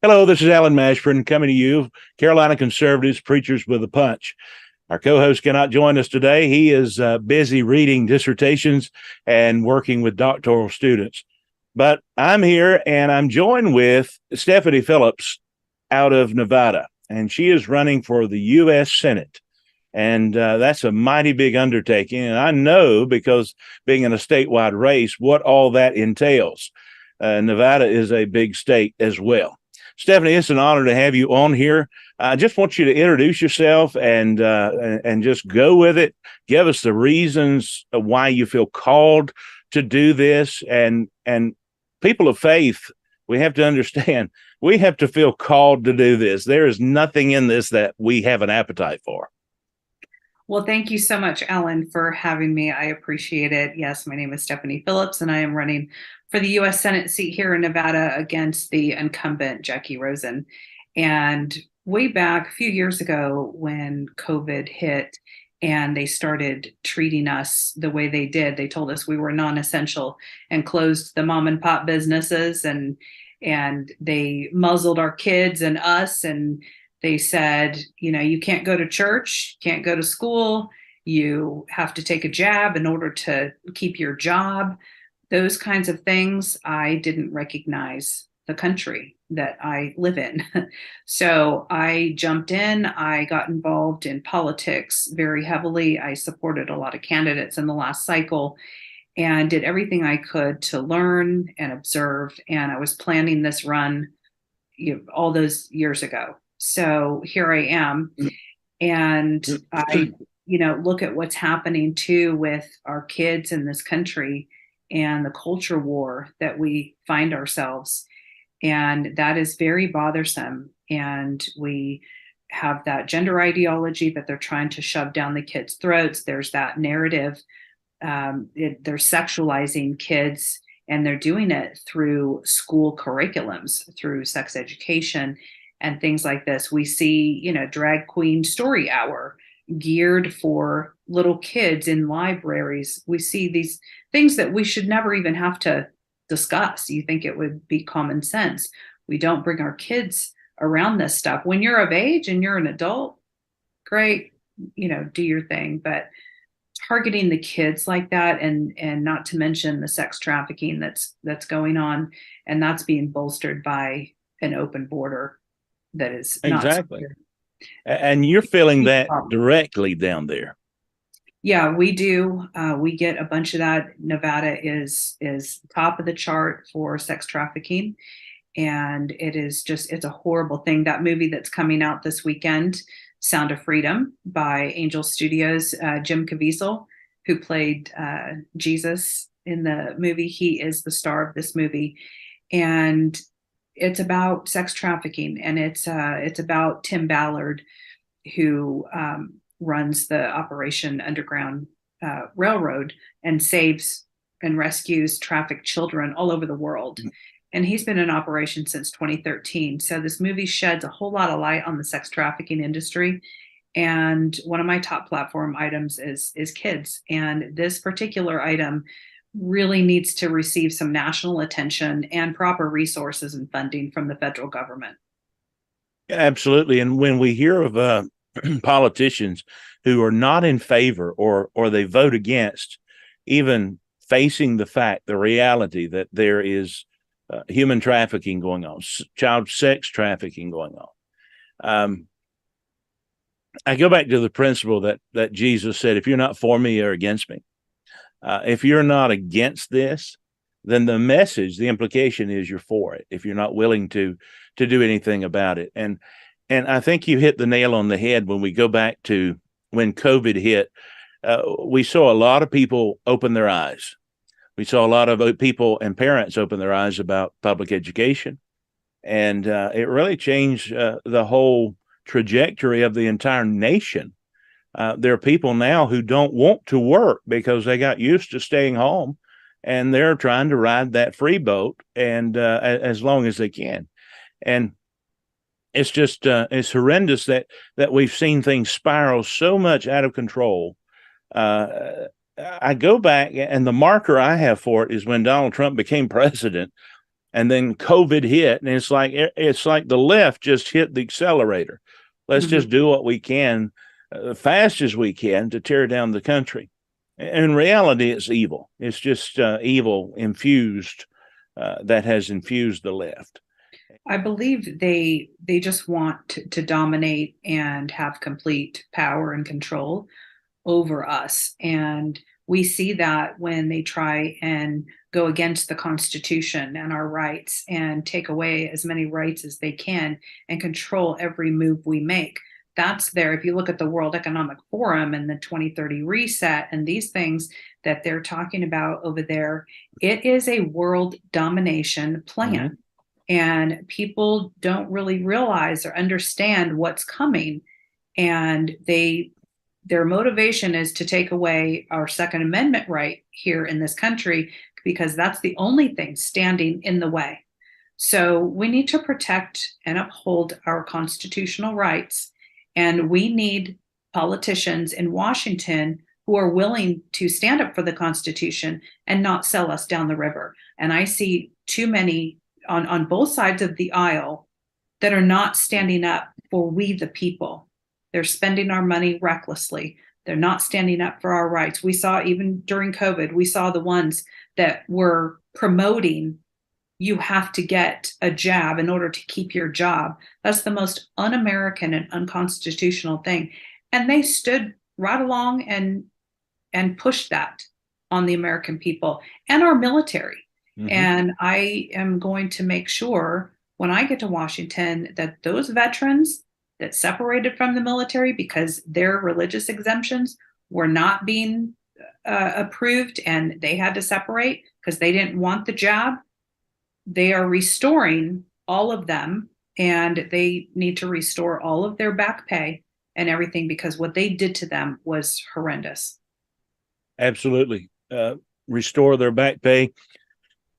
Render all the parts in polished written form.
Hello, this is Allen Mashburn coming to you, Carolina Conservatives, Preachers with a Punch. Our co-host cannot join us today. He is busy reading dissertations and working with doctoral students. But I'm here and I'm joined with Stephanie Phillips out of Nevada, and she is running for the U.S. Senate. And that's a mighty big undertaking. And I know, because being in a statewide race, what all that entails. Nevada is a big state as well. Stephanie, it's an honor to have you on here. I just want you to introduce yourself and just go with it. Give us the reasons why you feel called to do this. And people of faith, we have to understand, we have to feel called to do this. There is nothing in this that we have an appetite for. Well, thank you so much, Alan, for having me. I appreciate it. Yes, my name is Stephanie Phillips, and I am running for the U.S. Senate seat here in Nevada against the incumbent Jackie Rosen. And way back a few years ago when COVID hit and they started treating us the way they did, they told us we were non-essential and closed the mom and pop businesses, and they muzzled our kids and us, and they said, you can't go to church, can't go to school, you have to take a jab in order to keep your job. Those kinds of things. I didn't recognize the country that I live in. So I jumped in. I got involved in politics very heavily. I supported a lot of candidates in the last cycle and did everything I could to learn and observe. And I was planning this run all those years ago. So here I am, and I, look at what's happening too with our kids in this country and the culture war that we find ourselves. And that is very bothersome. And we have that gender ideology that they're trying to shove down the kids' throats. There's that narrative. They're sexualizing kids, and they're doing it through school curriculums, through sex education and things like this. We see, drag queen story hour geared for little kids in libraries. We see these things that we should never even have to discuss. You think it would be common sense. We don't bring our kids around this stuff. When you're of age and you're an adult, great, do your thing. But targeting the kids like that, and not to mention the sex trafficking that's going on, and that's being bolstered by an open border. That is exactly. And you're feeling that directly down there. Yeah, we do. We get a bunch of that. Nevada is top of the chart for sex trafficking. And it's a horrible thing. That movie that's coming out this weekend, Sound of Freedom by Angel Studios, Jim Caviezel, who played Jesus in the movie. He is the star of this movie. And it's about sex trafficking, and it's about Tim Ballard, who runs the Operation Underground Railroad and saves and rescues trafficked children all over the world. Mm-hmm. And he's been in operation since 2013. So this movie sheds a whole lot of light on the sex trafficking industry. And one of my top platform items is kids. And this particular item really needs to receive some national attention and proper resources and funding from the federal government. Yeah, absolutely. And when we hear of politicians who are not in favor or they vote against even facing the reality that there is human trafficking going on, child sex trafficking going on. I go back to the principle that Jesus said, if you're not for me, you're against me. If you're not against this, then the message, the implication is you're for it, if you're not willing to do anything about it. And I think you hit the nail on the head when we go back to when COVID hit. We saw a lot of people open their eyes. We saw a lot of people and parents open their eyes about public education. And it really changed the whole trajectory of the entire nation. There are people now who don't want to work because they got used to staying home, and they're trying to ride that free boat and as long as they can. And it's just it's horrendous that we've seen things spiral so much out of control. I go back, and the marker I have for it is when Donald Trump became president. And then COVID hit, and it's like the left just hit the accelerator. Let's just do what we can, fast as we can, to tear down the country. In reality, it's evil. It's just evil infused that has infused the left. I believe they just want to dominate and have complete power and control over us. And we see that when they try and go against the Constitution and our rights and take away as many rights as they can and control every move we make. That's there. If you look at the World Economic Forum and the 2030 reset and these things that they're talking about over there, it is a world domination plan. And people don't really realize or understand what's coming. And their motivation is to take away our Second Amendment right here in this country, because that's the only thing standing in the way. So we need to protect and uphold our constitutional rights. And we need politicians in Washington who are willing to stand up for the Constitution and not sell us down the river. And I see too many on both sides of the aisle that are not standing up for we the people. They're spending our money recklessly. They're not standing up for our rights. We saw even during COVID, we saw the ones that were promoting you have to get a jab in order to keep your job. That's the most un-American and unconstitutional thing. And they stood right along and pushed that on the American people and our military. And I am going to make sure when I get to Washington that those veterans that separated from the military because their religious exemptions were not being approved and they had to separate because they didn't want the jab, they are restoring all of them, and they need to restore all of their back pay and everything, because what they did to them was horrendous. Absolutely. Restore their back pay.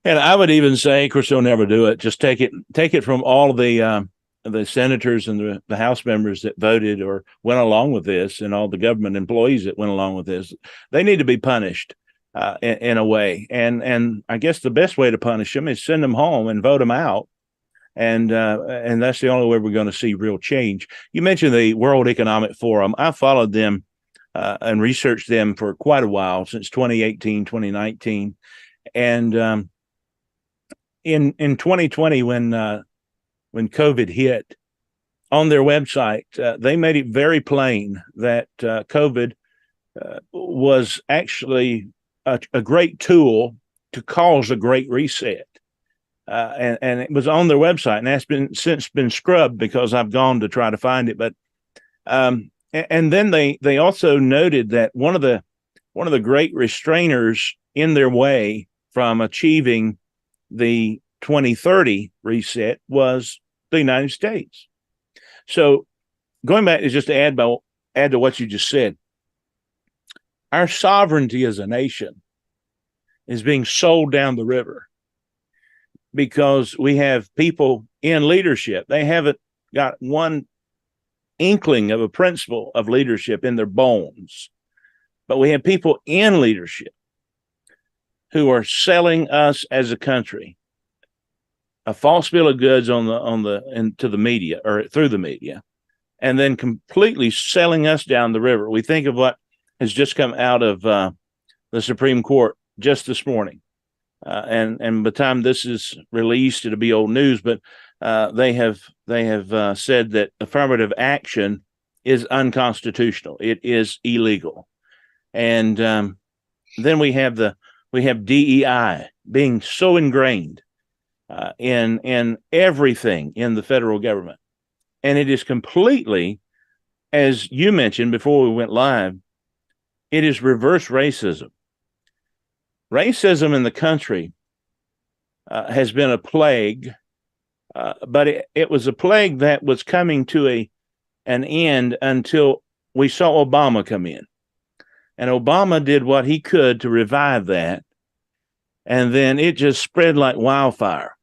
And I would even say, of course, they'll never do it. Just take it from all the senators and the House members that voted or went along with this, and all the government employees that went along with this. They need to be punished in a way. And I guess the best way to punish them is send them home and vote them out. And that's the only way we're going to see real change. You mentioned the World Economic Forum. I followed them and researched them for quite a while, since 2018, 2019. And in 2020, when COVID hit, on their website, they made it very plain that COVID was actually a great tool to cause a great reset. And it was on their website, and that's since been scrubbed because I've gone to try to find it. But and then they also noted that one of the great restrainers in their way from achieving the 2030 reset was the United States. So going back is just to add to what you just said, our sovereignty as a nation is being sold down the river because we have people in leadership. They haven't got one inkling of a principle of leadership in their bones, but we have people in leadership who are selling us as a country a false bill of goods to the media or through the media, and then completely selling us down the river. We think of what has just come out of the Supreme Court just this morning, and by the time this is released, it'll be old news. But they have said that affirmative action is unconstitutional. It is illegal, and then we have DEI being so ingrained in everything in the federal government. And it is completely, as you mentioned before we went live, it is reverse racism. Racism in the country has been a plague, but it was a plague that was coming to an end until we saw Obama come in. And Obama did what he could to revive that. And then it just spread like wildfire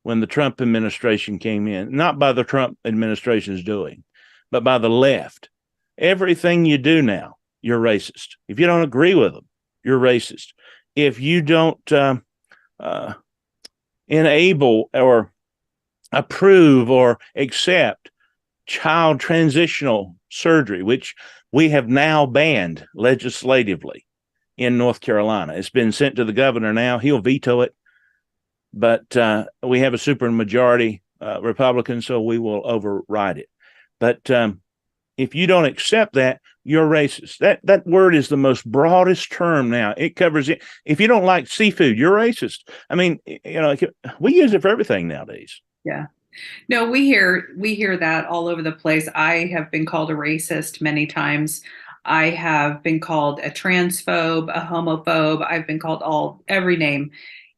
when the Trump administration came in, not by the Trump administration's doing, but by the left. Everything you do now, you're racist. If you don't agree with them, you're racist. If you don't enable or approve or accept child transitional surgery, which we have now banned legislatively in North Carolina. It's been sent to the governor now. He'll veto it, but we have a supermajority Republican, so we will override it. But if you don't accept that, you're racist. That word is the most broadest term now. It covers it. If you don't like seafood, you're racist. I mean, we use it for everything nowadays. Yeah. No, we hear that all over the place. I have been called a racist many times. I have been called a transphobe, a homophobe. I've been called every name.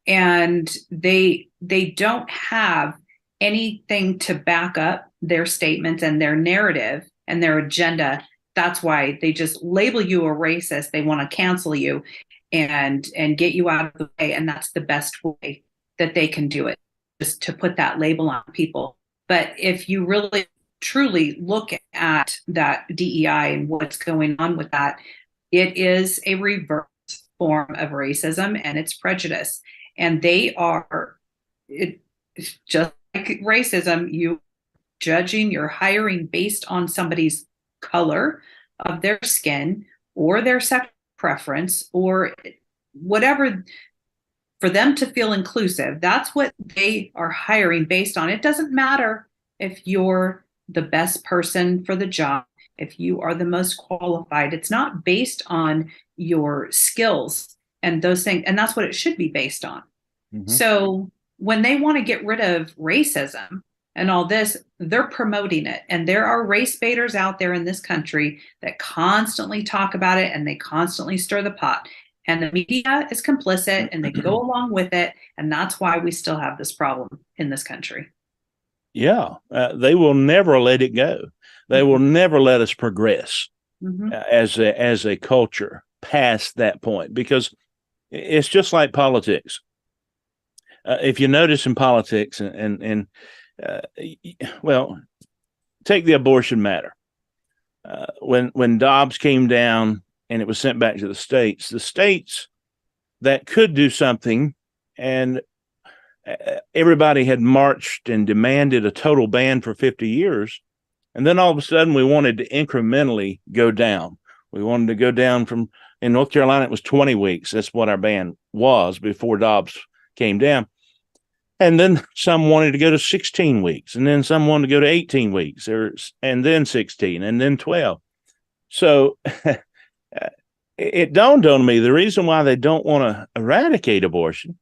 And they don't have anything to back up their statements and their narrative and their agenda. That's why they just label you a racist. They want to cancel you and get you out of the way. And that's the best way that they can do it, just to put that label on people. But if you really truly look at that DEI and what's going on with that, it is a reverse form of racism and it's prejudice. And they are, it's just like racism, you judging, you're hiring based on somebody's color of their skin or their sexual preference or whatever, for them to feel inclusive. That's what they are hiring based on. It doesn't matter if you're the best person for the job, if you are the most qualified. It's not based on your skills and those things. And that's what it should be based on. Mm-hmm. So when they want to get rid of racism and all this, they're promoting it. And there are race baiters out there in this country that constantly talk about it and they constantly stir the pot. And the media is complicit and they go along with it. And that's why we still have this problem in this country. Yeah, they will never let it go. They will never let us progress as a culture past that point, because it's just like politics. If you notice in politics well, take the abortion matter. When Dobbs came down and it was sent back to the states that could do something, and everybody had marched and demanded a total ban for 50 years. And then all of a sudden we wanted to incrementally go down. We wanted to go down from, in North Carolina, it was 20 weeks. That's what our ban was before Dobbs came down. And then some wanted to go to 16 weeks, and then some wanted to go to 18 weeks, and then 16, and then 12. So it dawned on me, the reason why they don't want to eradicate abortion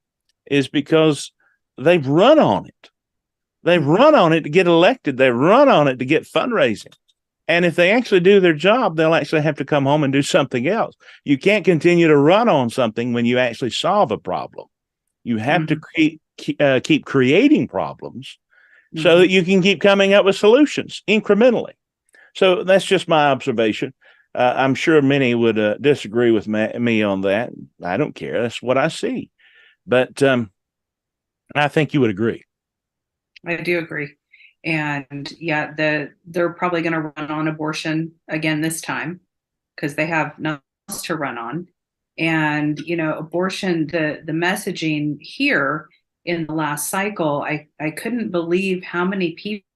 is because they've run on it. They've run on it to get elected. They run on it to get fundraising. And if they actually do their job, they'll actually have to come home and do something else. You can't continue to run on something when you actually solve a problem. You have to keep creating problems so that you can keep coming up with solutions incrementally. So that's just my observation. I'm sure many would disagree with me on that. I don't care. That's what I see. But I think you would agree. I do agree. And yeah, they're probably going to run on abortion again this time because they have nothing else to run on. And, abortion, the messaging here in the last cycle, I couldn't believe how many people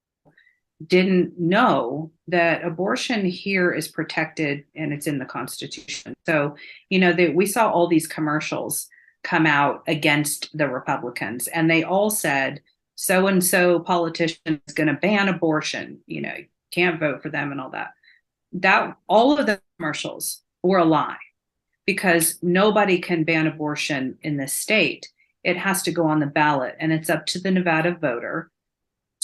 didn't know that abortion here is protected and it's in the Constitution. So, we saw all these commercials come out against the Republicans, and they all said, so-and-so politician is going to ban abortion, you can't vote for them and all that. All of the commercials were a lie, because nobody can ban abortion in this state. It has to go on the ballot, and it's up to the Nevada voter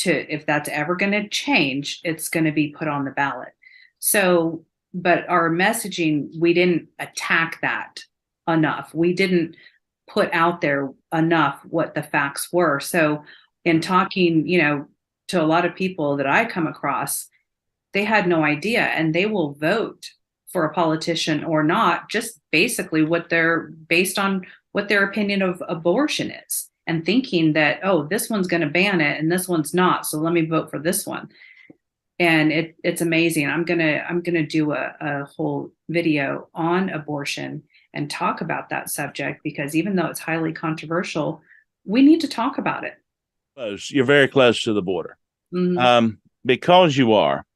if that's ever going to change, it's going to be put on the ballot. So, but our messaging, we didn't attack that enough. We didn't put out there enough what the facts were. So in talking, to a lot of people that I come across, they had no idea, and they will vote for a politician or not, just basically based on what their opinion of abortion is, and thinking that, oh, this one's going to ban it and this one's not, so let me vote for this one. And it's amazing. I'm gonna do a whole video on abortion and talk about that subject, because even though it's highly controversial, we need to talk about it. Close. You're very close to the border. Mm-hmm. Because you are,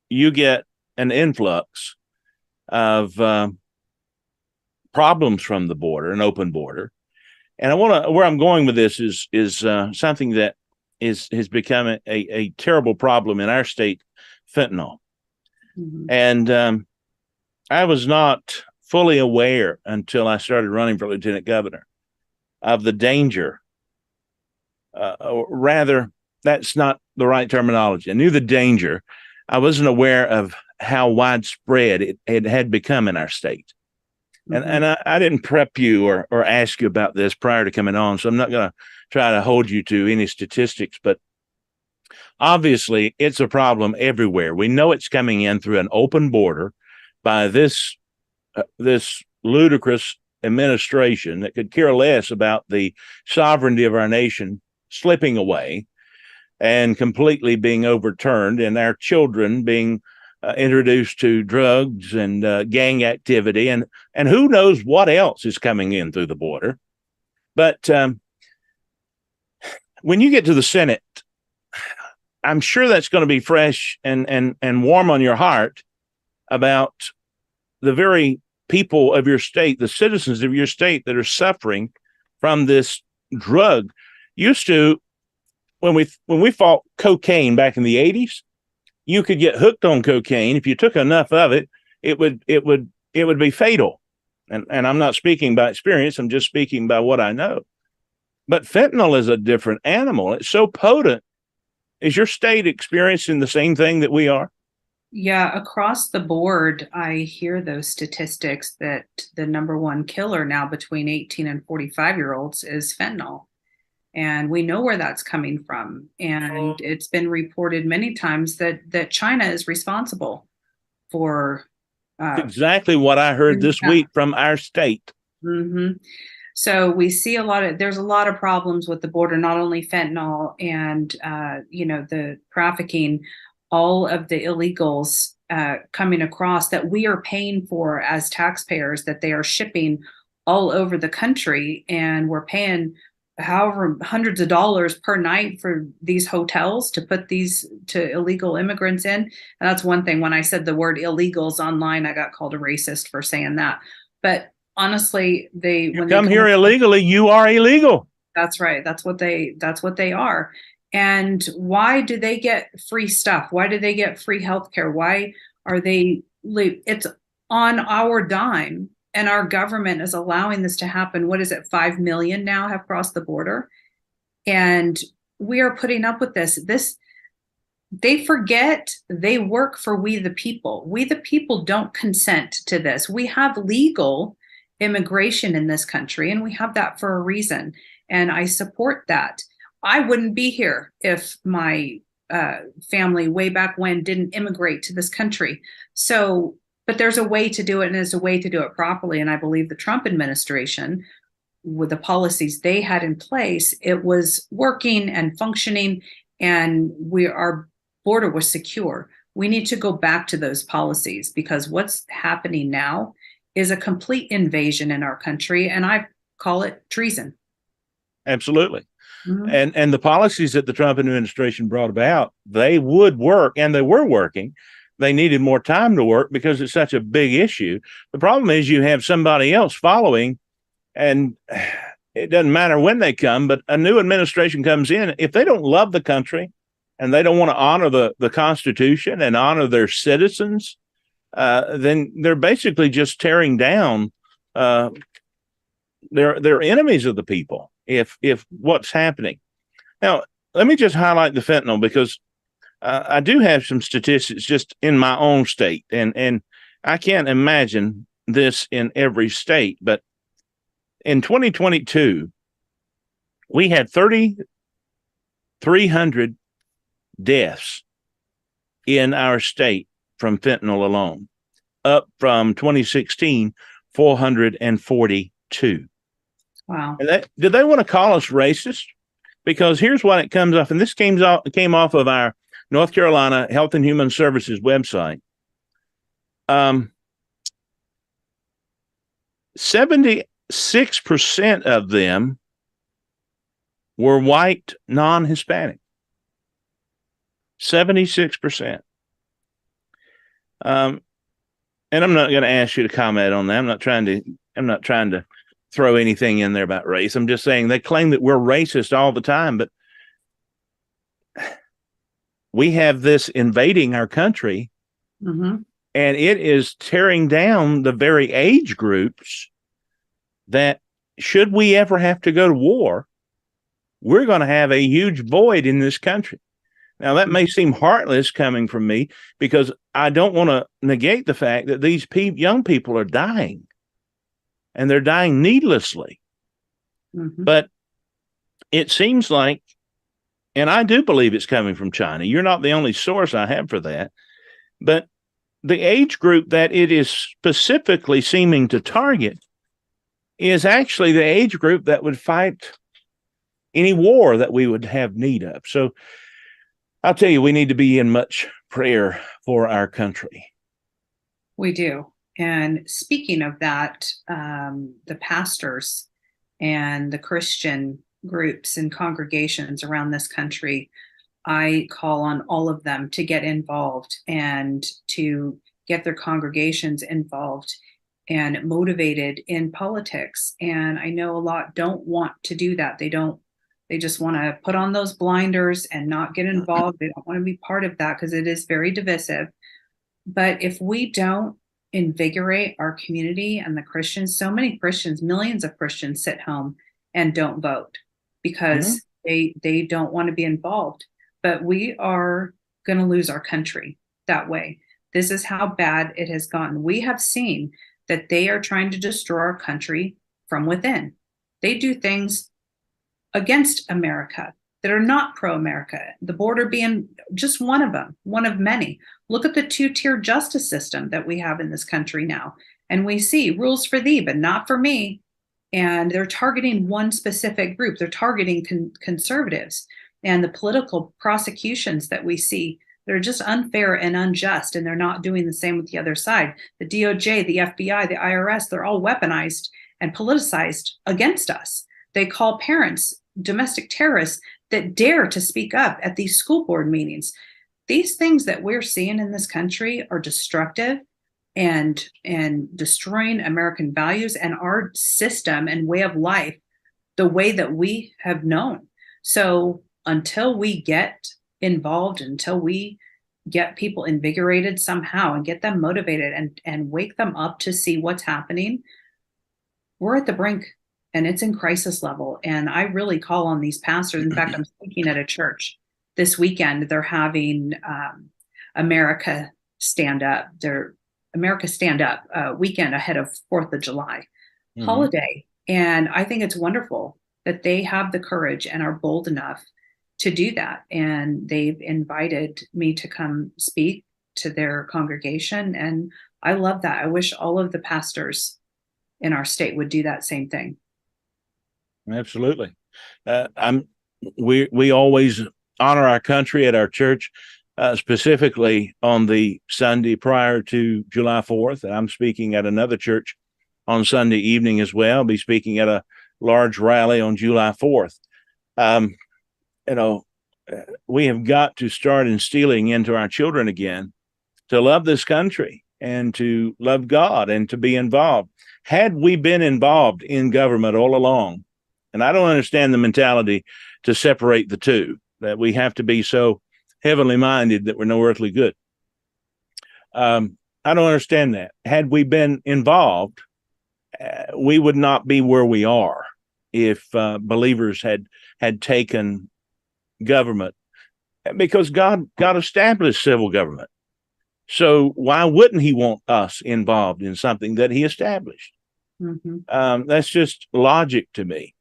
you get an influx of problems from the border, an open border. And where I'm going with this is something that has become a terrible problem in our state, fentanyl. Mm-hmm. And I was not fully aware until I started running for lieutenant governor of the danger. Or rather, that's not the right terminology. I knew the danger. I wasn't aware of how widespread it had become in our state. Mm-hmm. And I didn't prep you or ask you about this prior to coming on, so I'm not going to try to hold you to any statistics, but obviously it's a problem everywhere. We know it's coming in through an open border by this ludicrous administration that could care less about the sovereignty of our nation slipping away and completely being overturned, and our children being introduced to drugs and gang activity, and who knows what else is coming in through the border. But when you get to the Senate, I'm sure that's going to be fresh and warm on your heart about the very people of your state, the citizens of your state that are suffering from this drug. Used to, when we fought cocaine back in the 80s, you could get hooked on cocaine. If you took enough of it, it would be fatal. And I'm not speaking by experience, I'm just speaking by what I know. But fentanyl is a different animal. It's so potent. Is your state experiencing the same thing that we are? Yeah, across the board, I hear those statistics that the number one killer now between 18 and 45-year-olds is fentanyl. And we know where that's coming from. And it's been reported many times that China is responsible for. Exactly what I heard this week from our state. Mm-hmm. So we see there's a lot of problems with the border, not only fentanyl and, the trafficking, all of the illegals coming across that we are paying for as taxpayers, that they are shipping all over the country. And we're paying however hundreds of dollars per night for these hotels to put these to illegal immigrants in. And that's one thing. When I said the word illegals online, I got called a racist for saying that. But honestly, when they come here illegally, you are illegal. That's right. That's what they are. And why do they get free stuff? Why do they get free healthcare? Why are it's on our dime, and our government is allowing this to happen. What is it? 5 million now have crossed the border. And we are putting up with this. They forget they work for we the people. We the people don't consent to this. We have legal immigration in this country, and we have that for a reason. And I support that. I wouldn't be here if my family way back when didn't immigrate to this country. So, but there's a way to do it, and there's a way to do it properly. And I believe the Trump administration, with the policies they had in place, it was working and functioning, and our border was secure. We need to go back to those policies, because what's happening now is a complete invasion in our country, and I call it treason. Absolutely. Mm-hmm. And the policies that the Trump administration brought about, they would work, and they were working. They needed more time to work because it's such a big issue. The problem is you have somebody else following, and it doesn't matter when they come, but a new administration comes in. If they don't love the country and they don't want to honor the Constitution and honor their citizens, then they're basically just tearing down. They're enemies of the people. If what's happening now, let me just highlight the fentanyl, because I do have some statistics just in my own state, and I can't imagine this in every state, but in 2022, we had 3,300 deaths in our state from fentanyl alone, up from 2016, 442. Wow. And did they want to call us racist? Because here's what it comes off, and this came off of our North Carolina Health and Human Services website. 76% 6% of them were white, non-Hispanic. 76%. And I'm not going to ask you to comment on that. I'm not trying to throw anything in there about race. I'm just saying they claim that we're racist all the time, but we have this invading our country, and it is tearing down the very age groups that, should we ever have to go to war, we're going to have a huge void in this country. Now, that may seem heartless coming from me, because I don't want to negate the fact that these young people are dying, and they're dying needlessly. But it seems like, and I do believe it's coming from China. You're not the only source I have for that. But the age group that it is specifically seeming to target is actually the age group that would fight any war that we would have need of. So I'll tell you, we need to be in much prayer for our country. We do. And speaking of that, the pastors and the Christian groups and congregations around this country, I call on all of them to get involved and to get their congregations involved and motivated in politics. And I know a lot don't want to do that. They just want to put on those blinders and not get involved. They don't want to be part of that because it is very divisive. But if we don't invigorate our community and the Christians, so many Christians, millions of Christians sit home and don't vote because they don't want to be involved. But we are going to lose our country that way. This is how bad it has gotten. We have seen that they are trying to destroy our country from within. They do things against America that are not pro-America, the border being just one of them, one of many. Look at the two-tier justice system that we have in this country now. And we see rules for thee, but not for me. And they're targeting one specific group. They're targeting conservatives, and the political prosecutions that we see, they're just unfair and unjust, and they're not doing the same with the other side. The DOJ, the FBI, the IRS, they're all weaponized and politicized against us. They call parents domestic terrorists that dare to speak up at these school board meetings. These things that we're seeing in this country are destructive and destroying American values and our system and way of life, the way that we have known. So until we get involved, until we get people invigorated somehow and get them motivated and wake them up to see what's happening, we're at the brink. And it's in crisis level. And I really call on these pastors. In fact, I'm speaking at a church this weekend. They're having America Stand Up. Their America Stand Up weekend ahead of 4th of July holiday. And I think it's wonderful that they have the courage and are bold enough to do that. And they've invited me to come speak to their congregation. And I love that. I wish all of the pastors in our state would do that same thing. Absolutely. We always honor our country at our church, specifically on the Sunday prior to July 4th. And I'm speaking at another church on Sunday evening as well. I'll be speaking at a large rally on July 4th. We have got to start instilling into our children again to love this country and to love God and to be involved. Had we been involved in government all along, and I don't understand the mentality to separate the two, that we have to be so heavenly minded that we're no earthly good. I don't understand that. Had we been involved, we would not be where we are if believers had taken government, because God established civil government. So why wouldn't he want us involved in something that he established? That's just logic to me.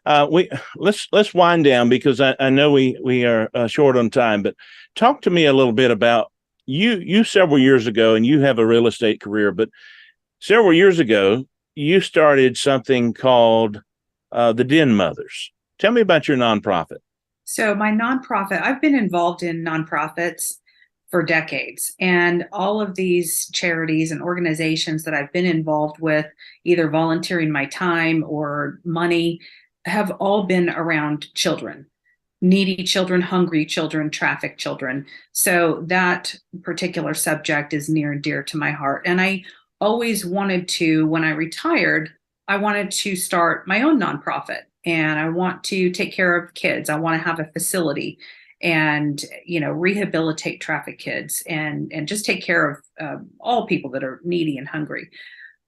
Let's wind down, because I know we are short on time, but talk to me a little bit about you several years ago, and you have a real estate career, but several years ago, you started something called the Den Mothers. Tell me about your nonprofit. So my nonprofit, I've been involved in nonprofits for decades. And all of these charities and organizations that I've been involved with, either volunteering my time or money, have all been around children, needy children, hungry children, trafficked children. So that particular subject is near and dear to my heart. And I always wanted to, when I retired, I wanted to start my own nonprofit, and I want to take care of kids. I want to have a facility and, rehabilitate trafficked kids and just take care of all people that are needy and hungry.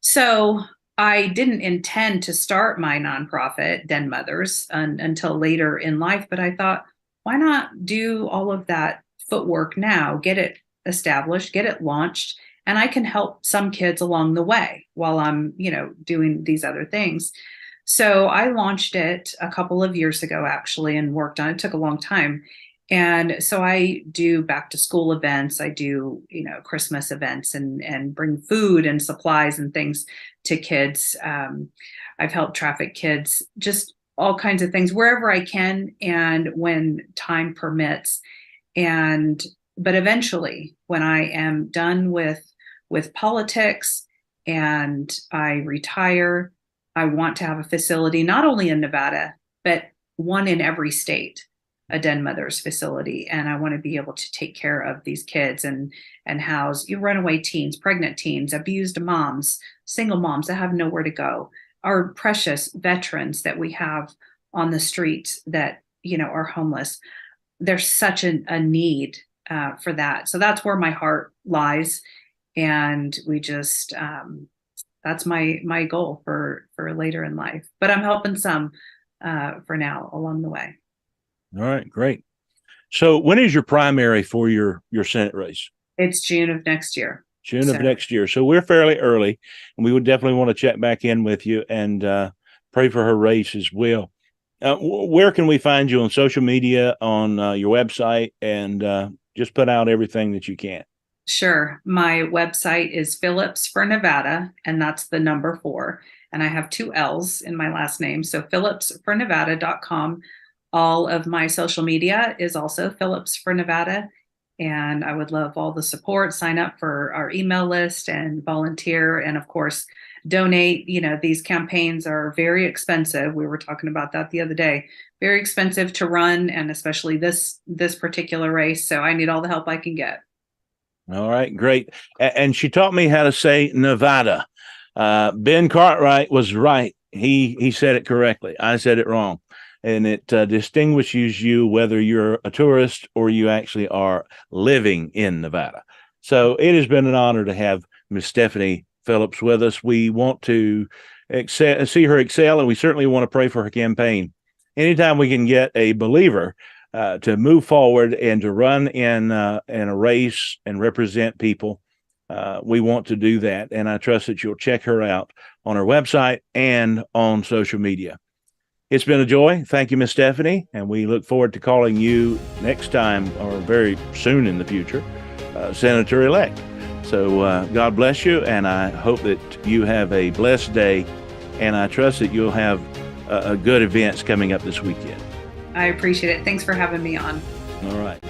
So I didn't intend to start my nonprofit, Den Mothers, until later in life, but I thought, why not do all of that footwork now, get it established, get it launched, and I can help some kids along the way while I'm, doing these other things. So I launched it a couple of years ago, actually, and worked on it. It took a long time. And so I do back to school events. I do, Christmas events and bring food and supplies and things to kids. I've helped traffic kids, just all kinds of things wherever I can and when time permits. But eventually, when I am done with politics and I retire, I want to have a facility not only in Nevada, but one in every state, a Den Mothers facility. And I want to be able to take care of these kids and house runaway teens, pregnant teens, abused moms, single moms that have nowhere to go, our precious veterans that we have on the streets that, are homeless. There's such a need for that. So that's where my heart lies. And we just, that's my goal for later in life. But I'm helping some for now along the way. All right, great. So when is your primary for your Senate race? It's June of next year. June of next year. So we're fairly early, and we would definitely want to check back in with you and pray for her race as well. Where can we find you on social media, on your website, and just put out everything that you can? Sure. My website is Phillips for Nevada, and that's the number 4. And I have 2 L's in my last name. So phillipsfornevada.com. All of my social media is also Phillips for Nevada. And I would love all the support. Sign up for our email list and volunteer. And of course, donate. These campaigns are very expensive. We were talking about that the other day. Very expensive to run, and especially this particular race. So I need all the help I can get. All right, great. And she taught me how to say Nevada. Ben Cartwright was right. He said it correctly. I said it wrong. And it distinguishes you whether you're a tourist or you actually are living in Nevada. So it has been an honor to have Miss Stephanie Phillips with us. We want to see her excel, and we certainly want to pray for her campaign. Anytime we can get a believer to move forward and to run in a race and represent people, we want to do that. And I trust that you'll check her out on her website and on social media. It's been a joy. Thank you, Miss Stephanie. And we look forward to calling you next time, or very soon in the future, Senator-elect. So God bless you. And I hope that you have a blessed day. And I trust that you'll have good events coming up this weekend. I appreciate it. Thanks for having me on. All right.